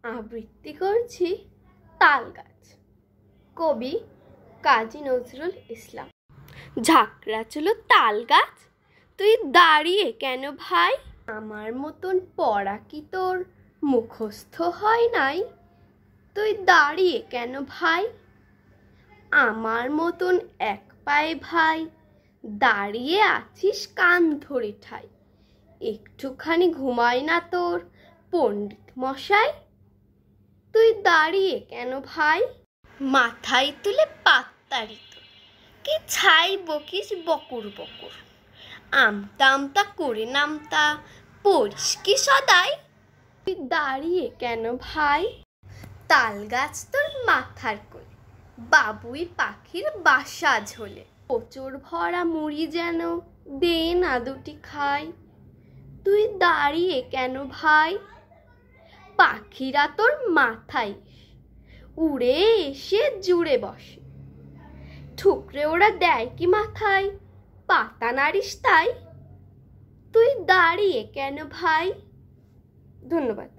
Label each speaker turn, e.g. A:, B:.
A: আবৃত্তি করছি তাল গাছ। কবি কাজী নজরুল ইসলাম। ঝাঁকড়া চলো তাল গাছ, তুই দাঁড়িয়ে কেন ভাই? আমার মতন পড়া কি তোর মুখস্থ হয় নাই? তুই দাঁড়িয়ে কেন ভাই? আমার মতন এক পায়ে ভাই, দাঁড়িয়ে আছিস কান ধরে ঠাই। একটুখানি ঘুমাই না তোর পণ্ডিত মশাই? তুই দাঁড়িয়ে কেন ভাই? মাথায় তুলে পাত্তারি তো, কি ছাই বকিস বকুর বকুর। আমতা আমতা করে নামতা পড়িস কি সদাই? তুই দাঁড়িয়ে কেন ভাই? তাল গাছ তোর মাথার কোলে, বাবুই পাখির বাসা ঝোলে। প্রচুর ভরা মুড়ি যেন দে না দুটি খাই। তুই দাঁড়িয়ে কেন ভাই? পাখিরা তোর মাথায় উড়ে এসে জুড়ে বসে, ঠুকরে ওরা দেয় কি মাথায়? পাতা নাড়িস তাই? তুই দাঁড়িয়ে কেন ভাই? ধন্যবাদ।